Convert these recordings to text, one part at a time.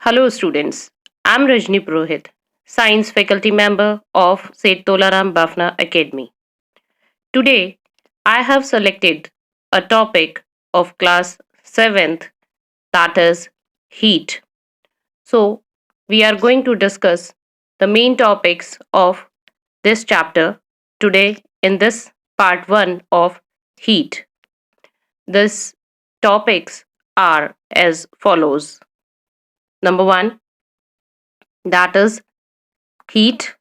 Hello, students. I'm Rajni Purohit, Science faculty member of St. Tolaram Bafna Academy. Today, I have selected a topic of class 7th, that is heat. So, we are going to discuss the main topics of this chapter today in this part 1 of heat. These topics are as follows. Number 1, that is heat.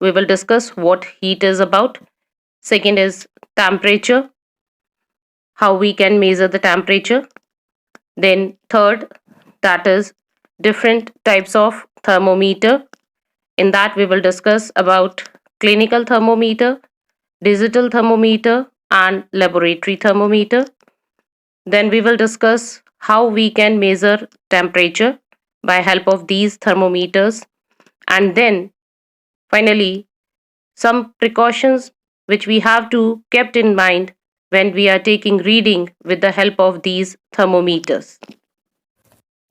We will discuss what heat is about. Second is temperature, how we can measure the temperature. Then third, that is different types of thermometer. In that we will discuss about clinical thermometer, digital thermometer and laboratory thermometer. Then we will discuss how we can measure temperature by help of these thermometers, and then finally some precautions which we have to kept in mind when we are taking reading with the help of these thermometers.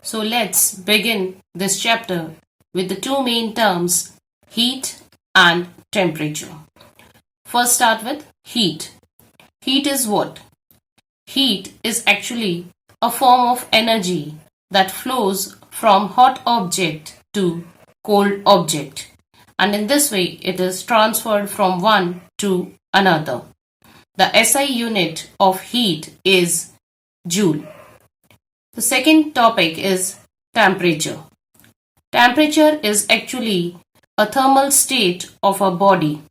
So let's begin this chapter with the two main terms, heat and temperature. First start with heat. Heat is what? Heat is actually a form of energy that flows from hot object to cold object, and in this way it is transferred from one to another. The SI unit of heat is joule. The second topic is temperature. Temperature is actually a thermal state of a body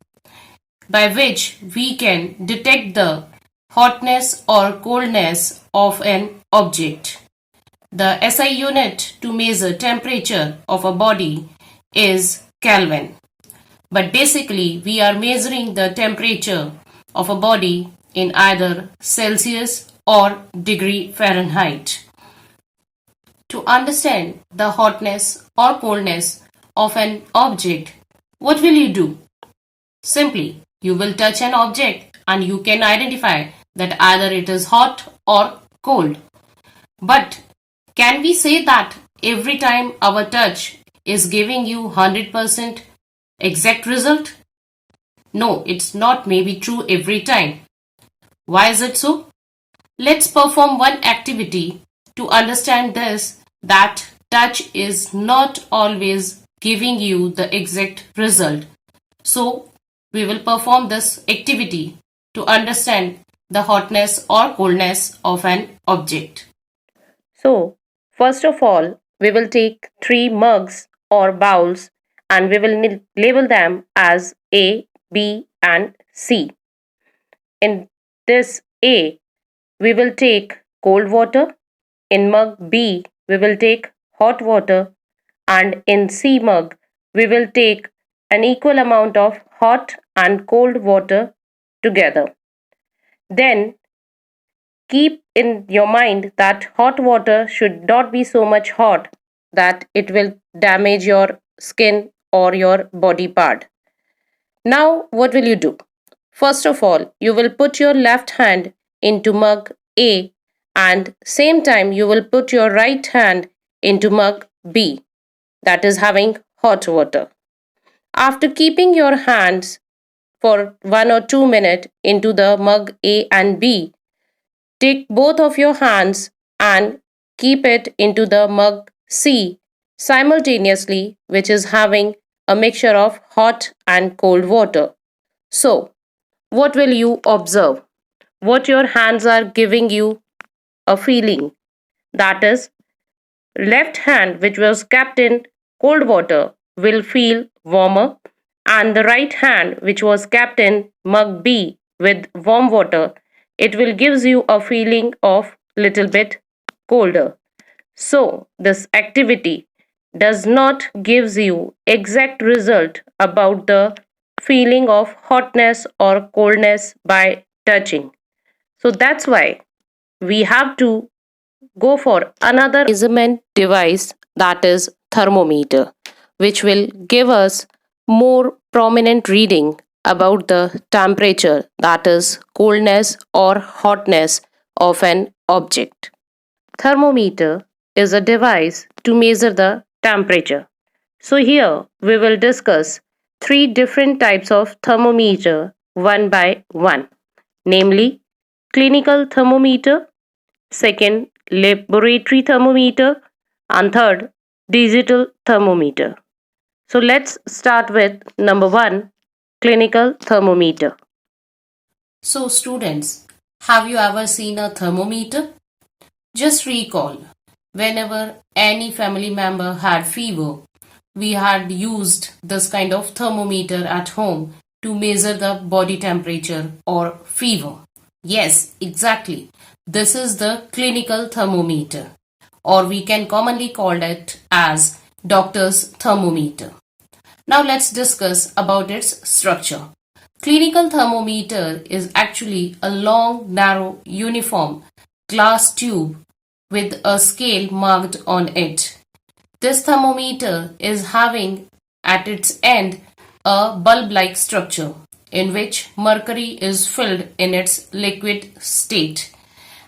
by which we can detect the hotness or coldness of an object. The SI unit to measure temperature of a body is Kelvin. But basically, we are measuring the temperature of a body in either Celsius or degree Fahrenheit. To understand the hotness or coldness of an object, what will you do? Simply, you will touch an object and you can identify that either it is hot or cold. But can we say that every time our touch is giving you 100% exact result? No, it's not maybe true every time. Why is it so? Let's perform one activity to understand this, that touch is not always giving you the exact result. So, we will perform this activity to understand the hotness or coldness of an object. So, first of all, we will take three mugs or bowls and we will label them as A, B, and C. In this A, we will take cold water. In mug B, we will take hot water. And in C mug, we will take an equal amount of hot and cold water together. Then keep in your mind that hot water should not be so much hot that it will damage your skin or your body part. Now, what will you do? First of all, you will put your left hand into mug A and same time you will put your right hand into mug B, that is having hot water. After keeping your hands for 1 or 2 minutes into the mug A and B, take both of your hands and keep it into the mug C simultaneously, which is having a mixture of hot and cold water. So, what will you observe? What your hands are giving you a feeling. That is, left hand which was kept in cold water will feel warmer, and the right hand which was kept in mug B with warm water, it will gives you a feeling of little bit colder. So this activity does not gives you exact result about the feeling of hotness or coldness by touching. So that's why we have to go for another measurement device, that is thermometer, which will give us more prominent reading about the temperature, that is coldness or hotness of an object. Thermometer is a device to measure the temperature. So here we will discuss three different types of thermometer one by one, namely clinical thermometer, second laboratory thermometer, and third digital thermometer. So let's start with number 1, clinical thermometer. So students, have you ever seen a thermometer? Just recall, whenever any family member had fever, we had used this kind of thermometer at home to measure the body temperature or fever. Yes, exactly. This is the clinical thermometer, or we can commonly call it as doctor's thermometer. Now let's discuss about its structure. Clinical thermometer is actually a long, narrow, uniform glass tube with a scale marked on it. This thermometer is having at its end a bulb-like structure in which mercury is filled in its liquid state,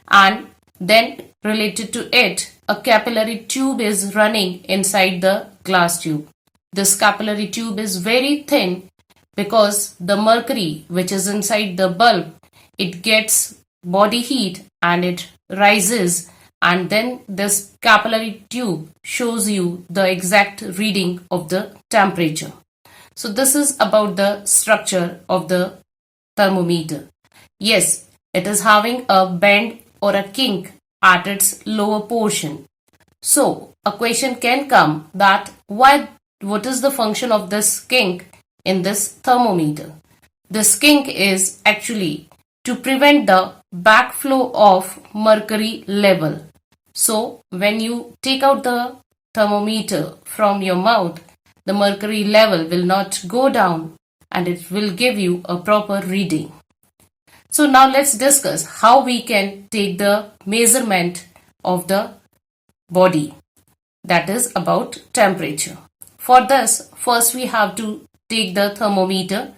and then related to it a capillary tube is running inside the glass tube. This capillary tube is very thin because the mercury which is inside the bulb, it gets body heat and it rises, and then this capillary tube shows you the exact reading of the temperature. So this is about the structure of the thermometer. Yes, it is having a bend or a kink at its lower portion. So a question can come that what is the function of this kink in this thermometer? This kink is actually to prevent the backflow of mercury level. So when you take out the thermometer from your mouth, the mercury level will not go down and it will give you a proper reading. So now let's discuss how we can take the measurement of the body, that is about temperature. For this, first we have to take the thermometer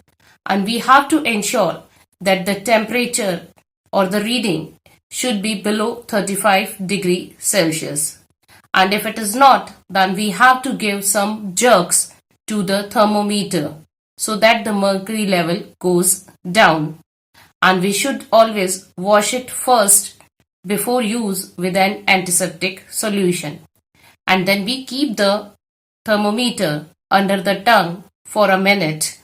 and we have to ensure that the temperature or the reading should be below 35 degrees Celsius. And if it is not, then we have to give some jerks to the thermometer so that the mercury level goes down. And we should always wash it first before use with an antiseptic solution. And then we keep the thermometer under the tongue for a minute,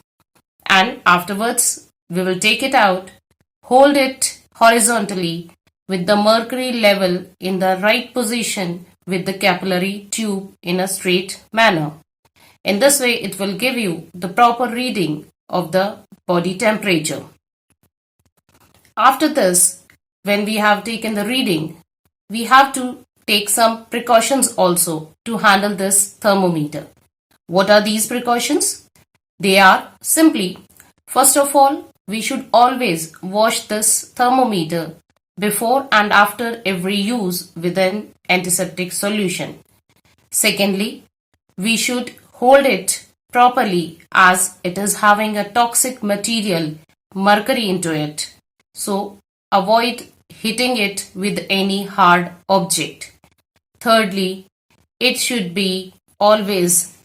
and afterwards we will take it out, hold it horizontally with the mercury level in the right position with the capillary tube in a straight manner. In this way it will give you the proper reading of the body temperature. After this, when we have taken the reading, we have to take some precautions also to handle this thermometer. What are these precautions? They are simply, first of all, we should always wash this thermometer before and after every use with an antiseptic solution. Secondly, we should hold it properly as it is having a toxic material, mercury into it. So avoid hitting it with any hard object. Thirdly, it should be always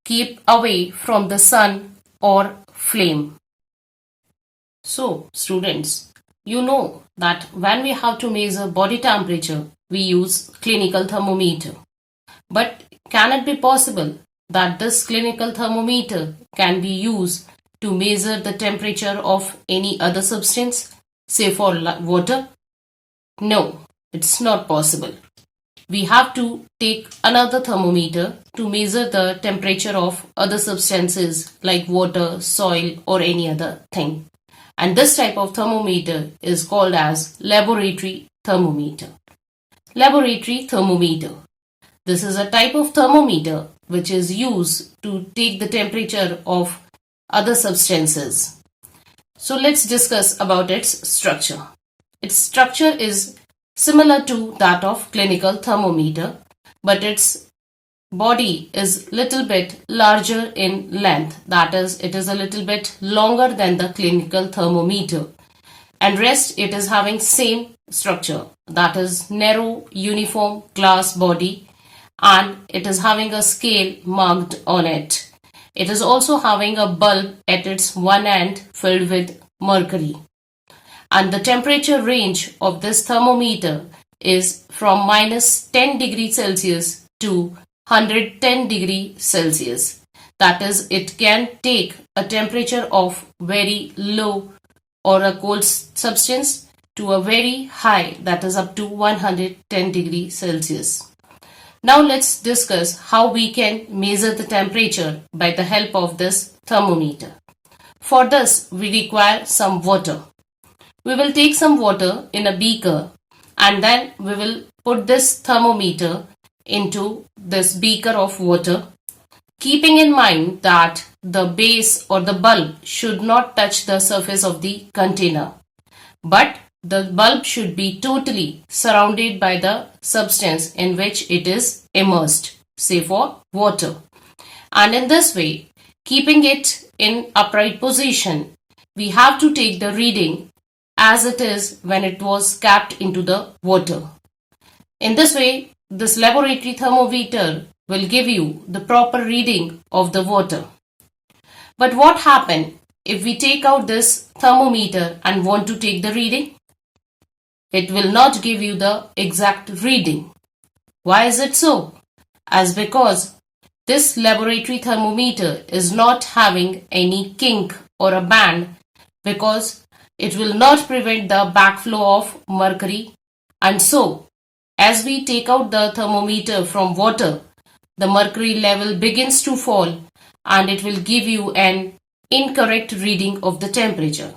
keep away from the sun or flame. So students, you know that when we have to measure body temperature, we use clinical thermometer. But can it be possible that this clinical thermometer can be used to measure the temperature of any other substance, say for water? No, it's not possible. We have to take another thermometer to measure the temperature of other substances like water, soil or any other thing. And this type of thermometer is called as laboratory thermometer. Laboratory thermometer. This is a type of thermometer which is used to take the temperature of other substances. So let's discuss about its structure. Its structure is similar to that of clinical thermometer, but its body is little bit larger in length, that is, it is a little bit longer than the clinical thermometer, and rest it is having same structure, that is narrow uniform glass body, and it is having a scale marked on it. It is also having a bulb at its one end filled with mercury. And the temperature range of this thermometer is from minus 10 degrees Celsius to 110 degrees Celsius. That is, it can take a temperature of very low or a cold substance to a very high, that is up to 110 degrees Celsius. Now let's discuss how we can measure the temperature by the help of this thermometer. For this, we require some water. We will take some water in a beaker and then we will put this thermometer into this beaker of water, keeping in mind that the base or the bulb should not touch the surface of the container, but the bulb should be totally surrounded by the substance in which it is immersed, say for water. And in this way, keeping it in upright position, we have to take the reading as it is when it was capped into the water. In this way, this laboratory thermometer will give you the proper reading of the water. But what happens if we take out this thermometer and want to take the reading? It will not give you the exact reading. Why is it so? As because this laboratory thermometer is not having any kink or a band, because it will not prevent the backflow of mercury, and so as we take out the thermometer from water, the mercury level begins to fall and it will give you an incorrect reading of the temperature.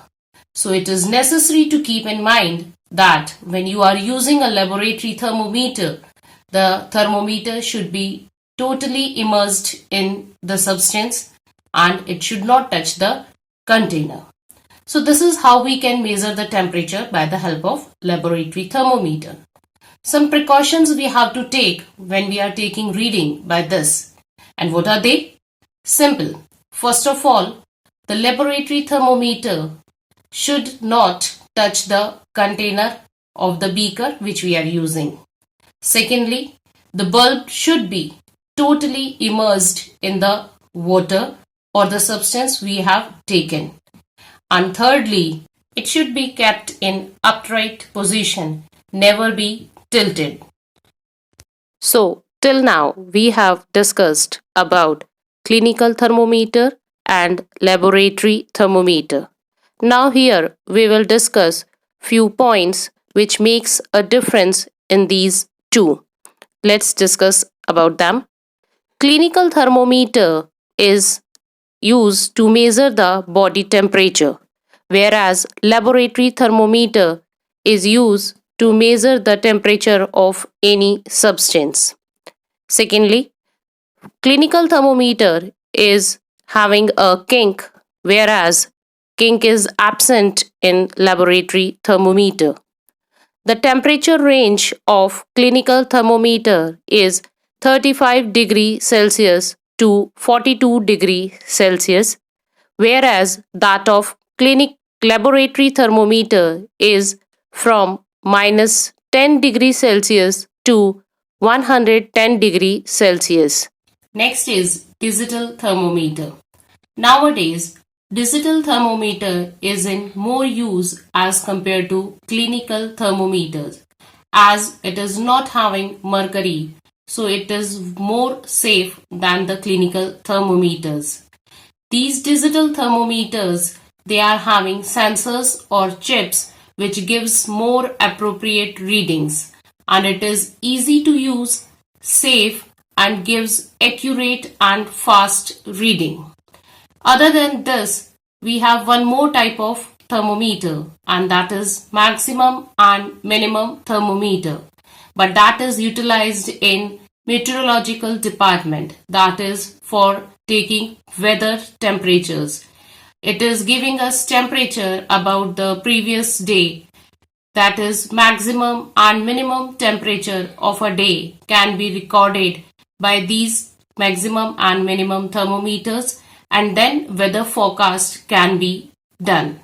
So it is necessary to keep in mind that when you are using a laboratory thermometer, the thermometer should be totally immersed in the substance and it should not touch the container. So this is how we can measure the temperature by the help of laboratory thermometer. Some precautions we have to take when we are taking reading by this. And what are they? Simple. First of all, the laboratory thermometer should not touch the container of the beaker which we are using. Secondly, the bulb should be totally immersed in the water or the substance we have taken. And thirdly, it should be kept in upright position, never be tilted. So, till now we have discussed about clinical thermometer and laboratory thermometer. Now here we will discuss few points which makes a difference in these two. Let's discuss about them. Clinical thermometer is used to measure the body temperature, whereas laboratory thermometer is used to measure the temperature of any substance. Secondly, clinical thermometer is having a kink, whereas kink is absent in laboratory thermometer. The temperature range of clinical thermometer is 35 degrees Celsius to 42 degrees Celsius, whereas that of laboratory thermometer is from minus 10 degrees Celsius to 110 degrees Celsius. Next is digital thermometer. Nowadays, digital thermometer is in more use as compared to clinical thermometers, as it is not having mercury, so it is more safe than the clinical thermometers. These digital thermometers, they are having sensors or chips which gives more appropriate readings, and it is easy to use, safe, and gives accurate and fast reading. Other than this, we have one more type of thermometer, and that is maximum and minimum thermometer, but that is utilized in meteorological department, that is for taking weather temperatures. It is giving us temperature about the previous day, that is maximum and minimum temperature of a day can be recorded by these maximum and minimum thermometers, and then weather forecast can be done.